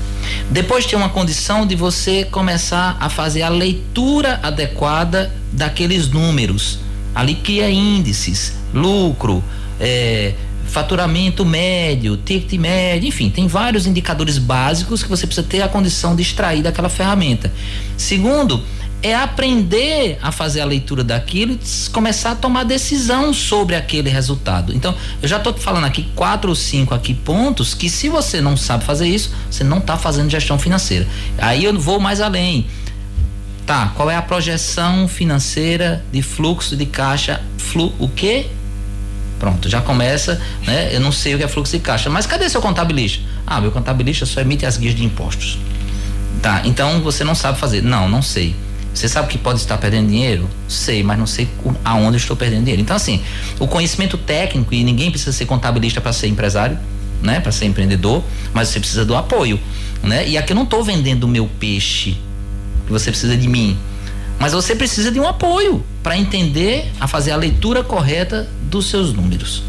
Speaker 4: Depois ter uma condição de você começar a fazer a leitura adequada daqueles números. Ali cria índices, lucro, faturamento médio, ticket médio, enfim, tem vários indicadores básicos que você precisa ter a condição de extrair daquela ferramenta. Segundo, é aprender a fazer a leitura daquilo e começar a tomar decisão sobre aquele resultado. Então, eu já estou falando aqui 4 ou 5 pontos que, se você não sabe fazer isso, você não está fazendo gestão financeira. Aí eu vou mais além. Tá, qual é a projeção financeira de fluxo de caixa? O quê? Pronto, já começa, né? Eu não sei o que é fluxo de caixa, mas cadê seu contabilista? Meu contabilista só emite as guias de impostos. Tá, então você não sabe fazer. Não sei. Você sabe que pode estar perdendo dinheiro? Sei, mas não sei aonde eu estou perdendo dinheiro. Então assim, o conhecimento técnico, e ninguém precisa ser contabilista para ser empresário, né? Para ser empreendedor, mas você precisa do apoio, né? E aqui eu não estou vendendo o meu peixe, que você precisa de mim, mas você precisa de um apoio para entender, a fazer a leitura correta dos seus números.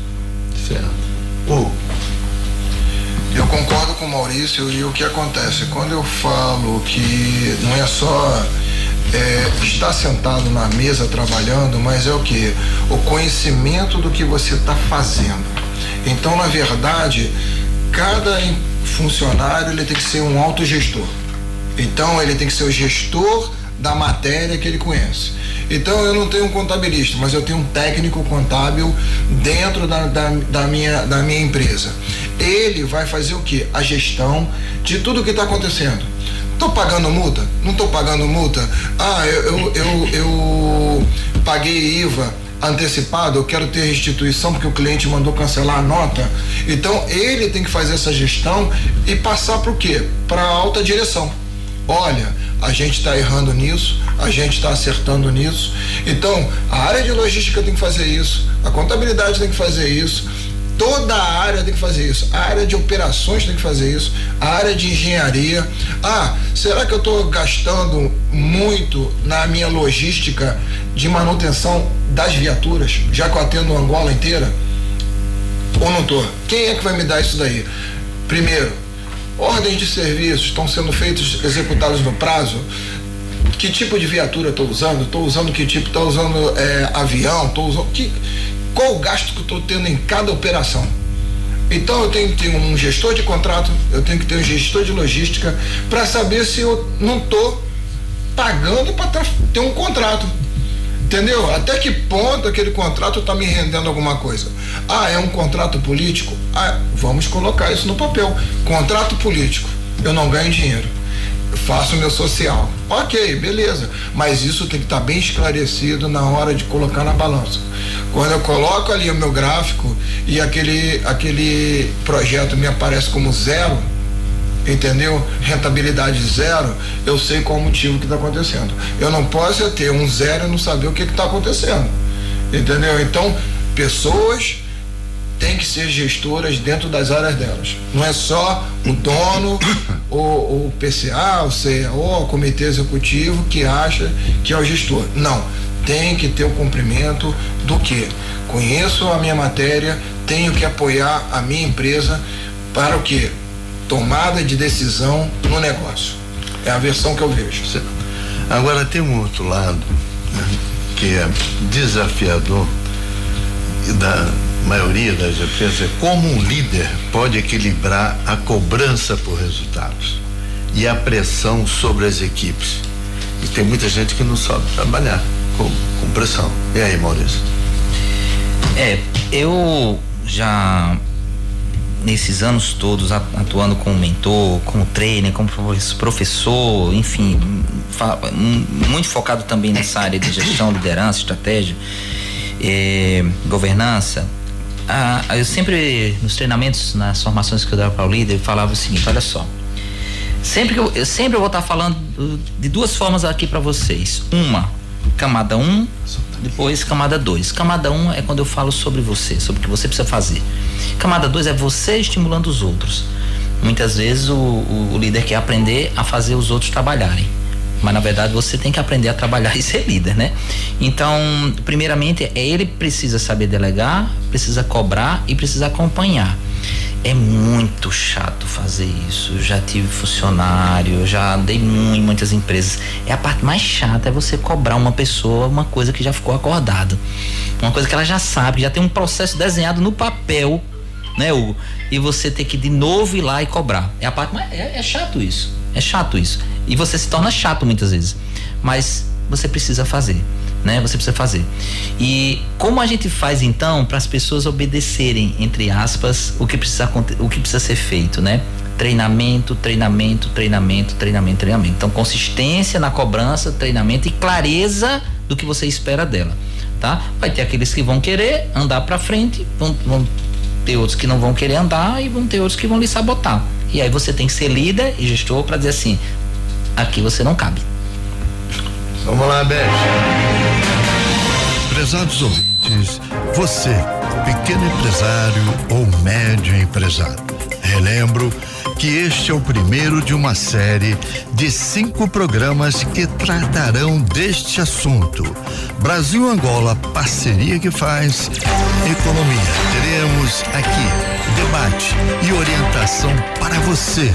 Speaker 7: Certo.
Speaker 3: Eu concordo com o Maurício, e o que acontece? Quando eu falo que não é só estar sentado na mesa trabalhando, mas é o que? O conhecimento do que você está fazendo. Então, na verdade, cada funcionário ele tem que ser um autogestor. Então, ele tem que ser o gestor da matéria que ele conhece. Então, eu não tenho um contabilista, mas eu tenho um técnico contábil dentro da minha empresa. Ele vai fazer o quê? A gestão de tudo que está acontecendo. Estou pagando multa? Não estou pagando multa? Eu paguei IVA antecipado, eu quero ter restituição porque o cliente mandou cancelar a nota. Então, ele tem que fazer essa gestão e passar para o quê? Para a alta direção. Olha, a gente está errando nisso, a gente está acertando nisso. Então, a área de logística tem que fazer isso, a contabilidade tem que fazer isso, toda a área tem que fazer isso, a área de operações tem que fazer isso, a área de engenharia. Será que eu estou gastando muito na minha logística de manutenção das viaturas, já que eu atendo Angola inteira? ou não tô? Quem é que vai me dar isso daí? Primeiro, ordens de serviço estão sendo feitas, executadas no prazo? Que tipo de viatura estou usando? Estou usando que tipo? Estou usando avião? Estou usando qual o gasto que eu estou tendo em cada operação? Então eu tenho que ter um gestor de contrato, eu tenho que ter um gestor de logística para saber se eu não estou pagando para ter um contrato. Entendeu? Até que ponto aquele contrato está me rendendo alguma coisa? Ah, é um contrato político? Ah, vamos colocar isso no papel. Contrato político, eu não ganho dinheiro, faço o meu social. Ok, beleza. Mas isso tem que estar bem esclarecido na hora de colocar na balança. Quando eu coloco ali o meu gráfico e aquele projeto me aparece como zero, entendeu? Rentabilidade zero, eu sei qual o motivo que está acontecendo. Eu não posso ter um zero e não saber o que está acontecendo, entendeu? Então, pessoas têm que ser gestoras dentro das áreas delas. Não é só o dono, o PCA, o CEO, o comitê executivo que acha que é o gestor. Não, tem que ter o cumprimento do que? Conheço a minha matéria, tenho que apoiar a minha empresa para o quê? Tomada de decisão no negócio. É a versão que eu vejo.
Speaker 2: Agora tem um outro lado, né, que é desafiador da maioria das empresas, é como um líder pode equilibrar a cobrança por resultados e a pressão sobre as equipes. E tem muita gente que não sabe trabalhar com pressão. E aí, Maurício?
Speaker 4: Eu já nesses anos todos atuando como mentor, como trainer, como professor, enfim, muito focado também nessa área de gestão, liderança, estratégia, governança. Eu sempre, nos treinamentos, nas formações que eu dava para o líder, eu falava o seguinte: olha só, eu sempre vou estar falando de duas formas aqui para vocês. Uma, camada 1, depois camada 2. Camada 1 é quando eu falo sobre você, sobre o que você precisa fazer. Camada 2 é você estimulando os outros. Muitas vezes o líder quer aprender a fazer os outros trabalharem, mas na verdade você tem que aprender a trabalhar e ser líder, né? Então, primeiramente, ele precisa saber delegar, precisa cobrar e precisa acompanhar. É muito chato fazer isso. Eu já tive funcionário, já andei em muitas empresas. A parte mais chata é você cobrar uma pessoa uma coisa que já ficou acordada, uma coisa que ela já sabe, já tem um processo desenhado no papel, né, Hugo? E você ter que de novo ir lá e cobrar. É a parte mais, é chato isso. É chato isso. E você se torna chato muitas vezes. Mas você precisa fazer, né? Você precisa fazer. E como a gente faz então para as pessoas obedecerem, entre aspas, o que precisa ser feito, né? Treinamento. Então, consistência na cobrança, treinamento e clareza do que você espera dela, tá? Vai ter aqueles que vão querer andar para frente, vão ter outros que não vão querer andar e vão ter outros que vão lhe sabotar. E aí você tem que ser líder e gestor para dizer assim: aqui você não cabe.
Speaker 2: Vamos lá, Beth. Prezados ouvintes, você, pequeno empresário ou médio empresário, relembro que este é o primeiro de uma série de 5 programas que tratarão deste assunto. Brasil-Angola, parceria que faz economia. Teremos aqui debate e orientação para você.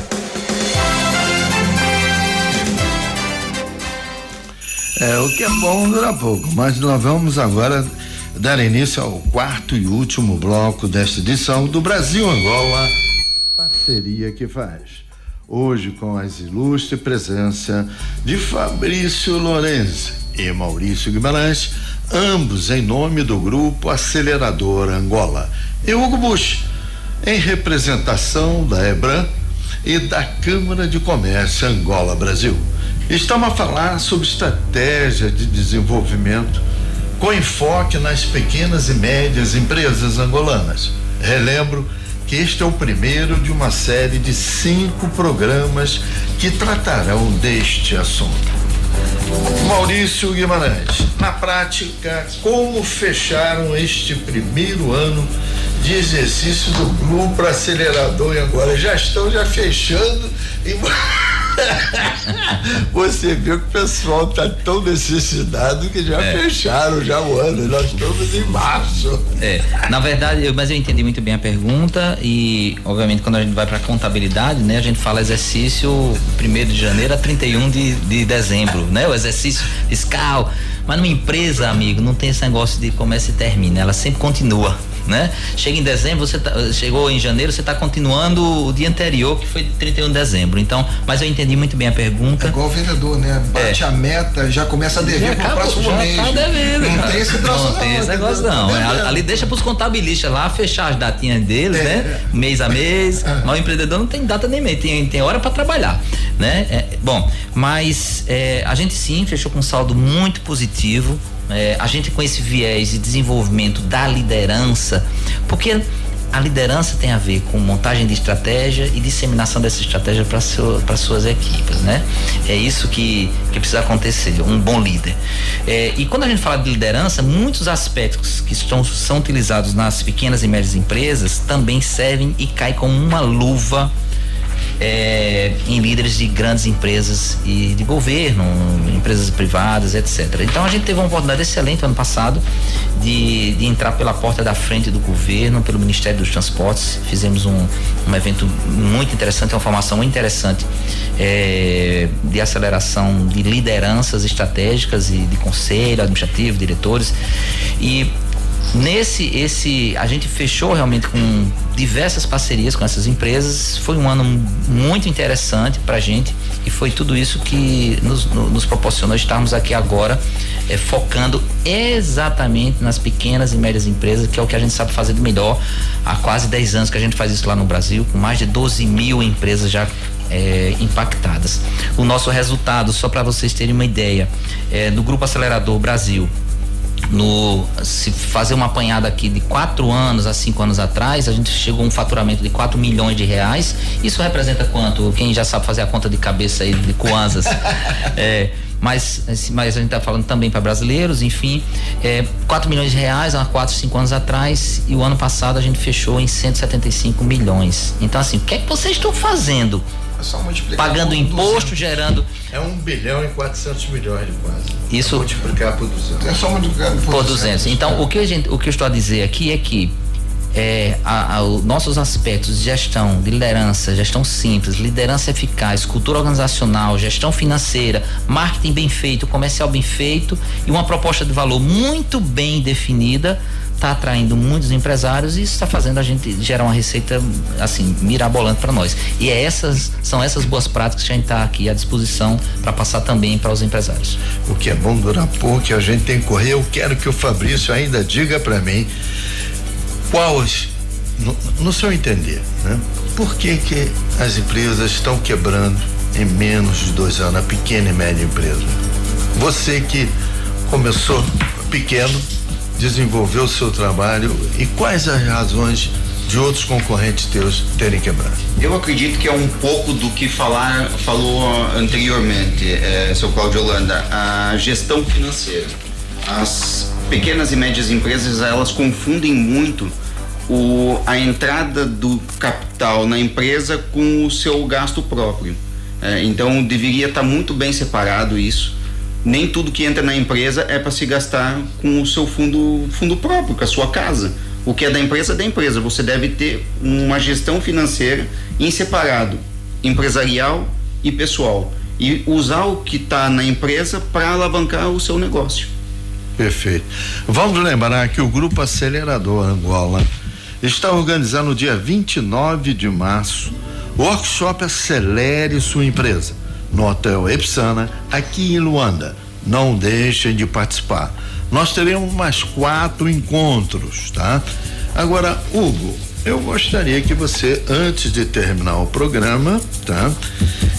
Speaker 2: O que é bom dura pouco, mas nós vamos agora dar início ao 4º e último bloco desta edição do Brasil-Angola, parceria que faz. Hoje com a ilustre presença de Fabrício Lorenzi e Maurício Guimarães, ambos em nome do Grupo Acelerador Angola, e Hugo Bush, em representação da EBRAM e da Câmara de Comércio Angola Brasil. Estamos a falar sobre estratégia de desenvolvimento com enfoque nas pequenas e médias empresas angolanas. Relembro que este é o primeiro de uma série de 5 programas que tratarão deste assunto. Maurício Guimarães, na prática, como fecharam este primeiro ano de exercício do Grupo Acelerador em Angola? Já estão fechando e Você viu que o pessoal tá tão necessitado que já fecharam já o ano, nós estamos em março.
Speaker 4: Na verdade, mas eu entendi muito bem a pergunta e, obviamente, quando a gente vai para contabilidade, né, a gente fala exercício 1º de janeiro a 31 de dezembro, né, o exercício fiscal. Mas numa empresa, amigo, não tem esse negócio de começa e termina, ela sempre continua, né? Chega em dezembro, chegou em janeiro, você está continuando o dia anterior, que foi 31 de dezembro. Então, mas eu entendi muito bem a pergunta.
Speaker 3: É igual o vendedor, né? Bate a meta, já começa a dever pro próximo mês.
Speaker 4: Tá devendo,
Speaker 3: não tem esse troço,
Speaker 4: não tem esse negócio não. Ali deixa pros contabilistas lá fechar as datinhas deles, né? Mês a mês. Mas o empreendedor não tem data nem mês, tem hora para trabalhar, né? Bom, mas a gente sim fechou com um saldo muito positivo. A gente com esse viés de desenvolvimento da liderança, porque a liderança tem a ver com montagem de estratégia e disseminação dessa estratégia para suas equipes, né? É isso que precisa acontecer, um bom líder. E quando a gente fala de liderança, muitos aspectos que são utilizados nas pequenas e médias empresas também servem e caem como uma luva em líderes de grandes empresas e de governo, empresas privadas, etc. Então a gente teve uma oportunidade excelente ano passado de entrar pela porta da frente do governo, pelo Ministério dos Transportes. Fizemos um evento muito interessante, uma formação muito interessante de aceleração de lideranças estratégicas e de conselho administrativo, diretores. E a gente fechou realmente com diversas parcerias com essas empresas. Foi um ano muito interessante pra gente e foi tudo isso que nos proporcionou estarmos aqui agora focando exatamente nas pequenas e médias empresas, que é o que a gente sabe fazer de melhor. Há quase 10 anos que a gente faz isso lá no Brasil, com mais de 12 mil empresas já impactadas. O nosso resultado, só para vocês terem uma ideia, do Grupo Acelerador Brasil, se fazer uma apanhada aqui de 4 anos a 5 anos atrás, a gente chegou a um faturamento de 4 milhões de reais. Isso representa quanto? Quem já sabe fazer a conta de cabeça aí de Kwanzas. Mas a gente está falando também para brasileiros, enfim, 4 milhões de reais há 4, 5 anos atrás, e o ano passado a gente fechou em 175 milhões. Então, assim, o que é que vocês estão fazendo? Pagando imposto, gerando.
Speaker 7: 1 bilhão e 400 milhões de quase.
Speaker 4: Isso.
Speaker 7: Multiplicar por 200.
Speaker 3: É só multiplicar
Speaker 4: por 200. Então, o que eu estou a dizer aqui é que nossos aspectos de gestão, de liderança, gestão simples, liderança eficaz, cultura organizacional, gestão financeira, marketing bem feito, comercial bem feito e uma proposta de valor muito bem definida, está atraindo muitos empresários e isso está fazendo a gente gerar uma receita assim mirabolante para nós. E são essas boas práticas que a gente está aqui à disposição para passar também para os empresários.
Speaker 2: O que é bom durar pouco, que a gente tem que correr. Eu quero que o Fabrício ainda diga para mim quais, no seu entender, né? Por que as empresas estão quebrando em menos de 2 anos, a pequena e média empresa? Você que começou pequeno, desenvolveu o seu trabalho, e quais as razões de outros concorrentes teus terem quebrado?
Speaker 5: Eu acredito que é um pouco do que falou anteriormente, seu Cláudio Holanda, a gestão financeira. As pequenas e médias empresas, elas confundem muito a entrada do capital na empresa com o seu gasto próprio. Então deveria estar muito bem separado isso. Nem tudo que entra na empresa é para se gastar com o seu fundo próprio, com a sua casa. O que é da empresa, você deve ter uma gestão financeira em separado, empresarial e pessoal, e usar o que está na empresa para alavancar o seu negócio.
Speaker 2: Perfeito. Vamos lembrar que o Grupo Acelerador Angola está organizando no dia 29 de março o workshop Acelere Sua Empresa, no Hotel Epsana, aqui em Luanda. Não deixem de participar. Nós teremos mais 4 encontros, tá? Agora, Hugo, eu gostaria que você, antes de terminar o programa, tá?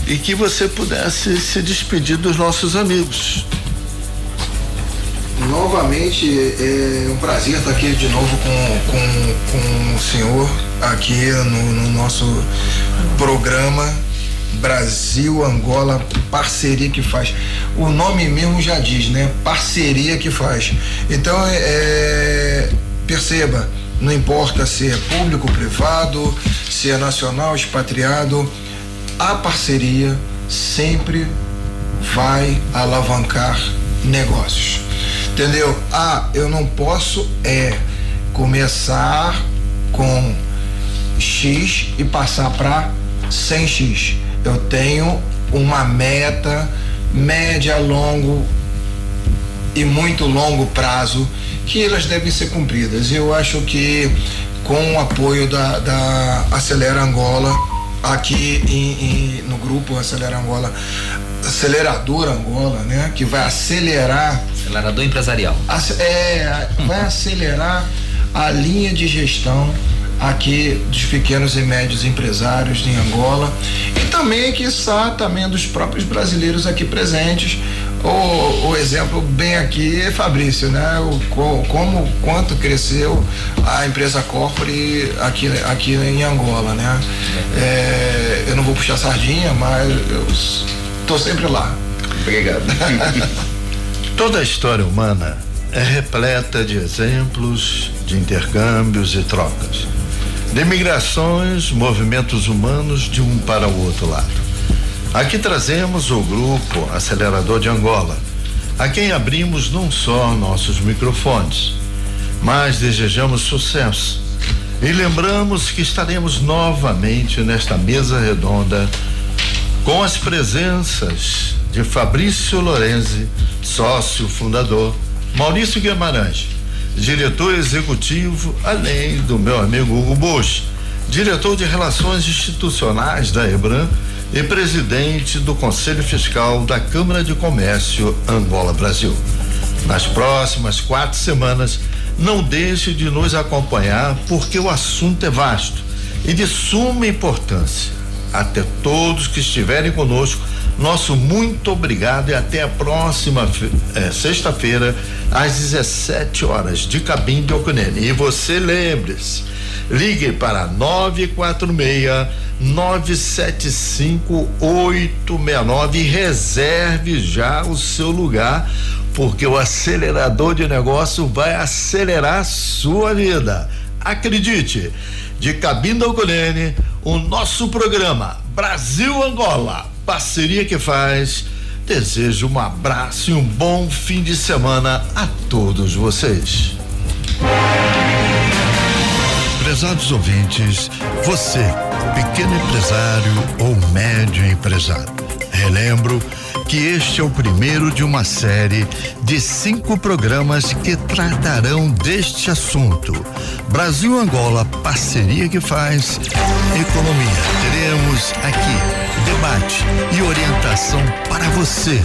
Speaker 2: E que você pudesse se despedir dos nossos amigos.
Speaker 3: Novamente, é um prazer estar aqui de novo com o senhor aqui no nosso programa Brasil-Angola, parceria que faz. O nome mesmo já diz, né? Parceria que faz. Então, perceba, não importa se é público, privado, se é nacional, expatriado, a parceria sempre vai alavancar negócios. Entendeu? Eu não posso começar com X e passar para 100X. Eu tenho uma meta média, longo e muito longo prazo que elas devem ser cumpridas. Eu acho que com o apoio da Acelera Angola, aqui no grupo Acelera Angola, Acelerador Angola, né? Que vai acelerar.
Speaker 4: Acelerador empresarial.
Speaker 3: Vai acelerar a linha de gestão aqui dos pequenos e médios empresários de Angola e também, quiçá, também dos próprios brasileiros aqui presentes. O exemplo bem aqui é Fabrício, né? Quanto cresceu a empresa Corpore aqui em Angola, né? Eu não vou puxar sardinha, mas eu tô sempre lá.
Speaker 5: Obrigado.
Speaker 2: Toda a história humana é repleta de exemplos, de intercâmbios e trocas, de migrações, movimentos humanos de um para o outro lado. Aqui trazemos o grupo Acelerador de Angola, a quem abrimos não só nossos microfones, mas desejamos sucesso e lembramos que estaremos novamente nesta mesa redonda com as presenças de Fabrício Lorenzi, sócio fundador, Maurício Guimarães, diretor executivo, além do meu amigo Hugo Bush, diretor de Relações Institucionais da EBRAM e presidente do Conselho Fiscal da Câmara de Comércio Angola-Brasil. Nas próximas 4 semanas, não deixe de nos acompanhar, porque o assunto é vasto e de suma importância. Até todos que estiverem conosco, nosso muito obrigado e até a próxima sexta-feira, às 17 horas, de Cabinda Okunene. E você lembre-se, ligue para 946-975-869 e reserve já o seu lugar, porque o acelerador de negócio vai acelerar a sua vida. Acredite, de Cabinda Okunene, o nosso programa Brasil Angola, parceria que faz. Desejo um abraço e um bom fim de semana a todos vocês. Prezados ouvintes, você, pequeno empresário ou médio empresário, relembro que este é o primeiro de uma série de 5 programas que tratarão deste assunto. Brasil Angola, parceria que faz economia. Teremos aqui debate e orientação para você.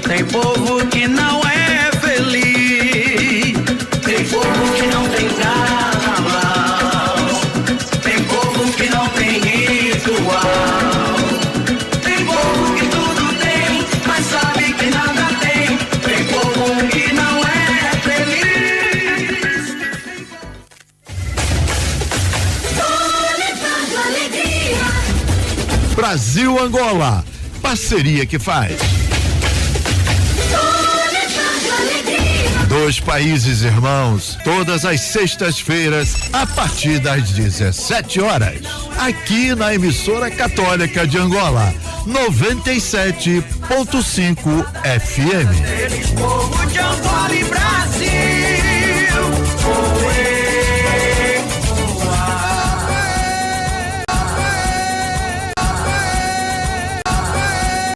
Speaker 1: Tem povo que não é feliz, tem povo que não tem carnaval, tem povo que não tem ritual, tem povo que tudo tem, mas sabe que nada tem, tem povo que não é feliz.
Speaker 2: Brasil Angola, parceria que faz. 2 países irmãos, todas as sextas-feiras, a partir das 17 horas. Aqui na emissora católica de Angola, 97.5 FM.
Speaker 1: Eles, povo de Angola e Brasil.